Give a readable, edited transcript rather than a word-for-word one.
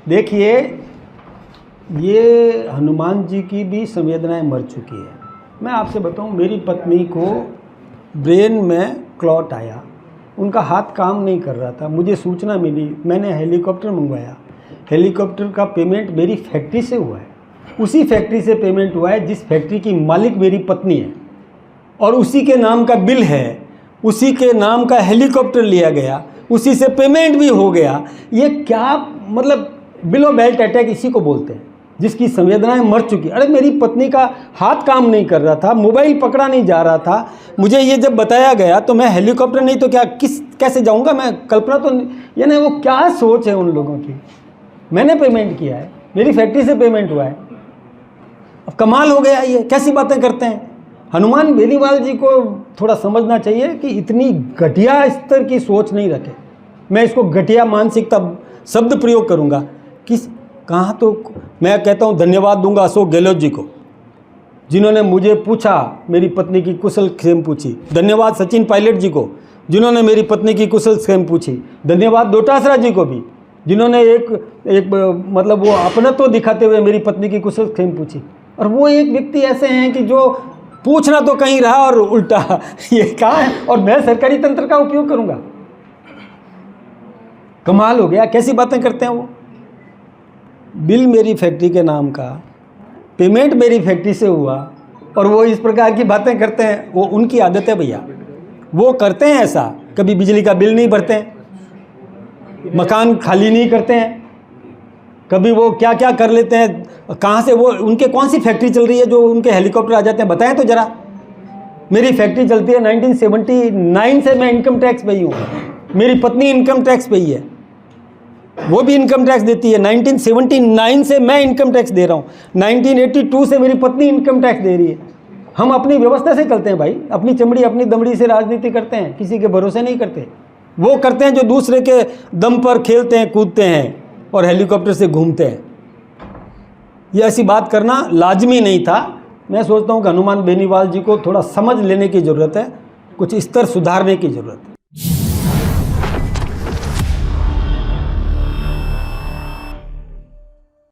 देखिए, ये हनुमान जी की भी संवेदनाएं मर चुकी है। मैं आपसे बताऊं, मेरी पत्नी को ब्रेन में क्लॉट आया, उनका हाथ काम नहीं कर रहा था। मुझे सूचना मिली, मैंने हेलीकॉप्टर मंगवाया। हेलीकॉप्टर का पेमेंट मेरी फैक्ट्री से हुआ है, उसी फैक्ट्री से पेमेंट हुआ है जिस फैक्ट्री की मालिक मेरी पत्नी है, और उसी के नाम का बिल है, उसी के नाम का हेलीकॉप्टर लिया गया, उसी से पेमेंट भी हो गया। ये क्या मतलब बिलो बेल्ट अटैक इसी को बोलते हैं, जिसकी संवेदनाएं मर चुकी। अरे मेरी पत्नी का हाथ काम नहीं कर रहा था, मोबाइल पकड़ा नहीं जा रहा था। मुझे ये जब बताया गया तो मैं हेलीकॉप्टर नहीं तो क्या कैसे जाऊंगा मैं, कल्पना तो यानी वो क्या सोच है उन लोगों की। मैंने पेमेंट किया है, मेरी फैक्ट्री से पेमेंट हुआ है। अब कमाल हो गया, ये कैसी बातें करते हैं। हनुमान बेनीवाल जी को थोड़ा समझना चाहिए कि इतनी घटिया स्तर की सोच नहीं रखे। मैं इसको घटिया मानसिकता शब्द प्रयोग करूंगा। कहाँ तो मैं कहता हूँ धन्यवाद दूंगा अशोक गहलोत जी को, जिन्होंने मुझे पूछा, मेरी पत्नी की कुशल क्षेम पूछी। धन्यवाद सचिन पायलट जी को, जिन्होंने मेरी पत्नी की कुशल क्षेम पूछी। धन्यवाद डोटासरा जी को भी, जिन्होंने एक मतलब वो अपनत्व दिखाते हुए मेरी पत्नी की कुशल क्षेम पूछी। और वो एक व्यक्ति ऐसे हैं कि जो पूछना तो कहीं रहा और उल्टा ये कहाँ है, और मैं सरकारी तंत्र का उपयोग करूंगा। कमाल हो गया, कैसी बातें करते हैं वो। बिल मेरी फैक्ट्री के नाम का, पेमेंट मेरी फैक्ट्री से हुआ, और वो इस प्रकार की बातें करते हैं। वो उनकी आदत है भैया, वो करते हैं ऐसा। कभी बिजली का बिल नहीं भरते हैं, मकान खाली नहीं करते हैं, कभी वो क्या क्या कर लेते हैं। कहाँ से वो, उनके कौन सी फैक्ट्री चल रही है जो उनके हेलीकॉप्टर आ जाते हैं, बताएं तो जरा। मेरी फैक्ट्री चलती है 1979 से, मैं इनकम टैक्स पे ही हूँ। मेरी पत्नी इनकम टैक्स पे ही है, वो भी इनकम टैक्स देती है। 1979 से मैं इनकम टैक्स दे रहा हूँ, 1982 से मेरी पत्नी इनकम टैक्स दे रही है। हम अपनी व्यवस्था से चलते हैं भाई, अपनी चमड़ी अपनी दमड़ी से राजनीति करते हैं, किसी के भरोसे नहीं करते। वो करते हैं जो दूसरे के दम पर खेलते हैं, कूदते हैं और हेलीकॉप्टर से घूमते हैं। ये ऐसी बात करना लाजमी नहीं था। मैं सोचता हूँ कि हनुमान बेनीवाल जी को थोड़ा समझ लेने की ज़रूरत है, कुछ स्तर सुधारने की ज़रूरत है।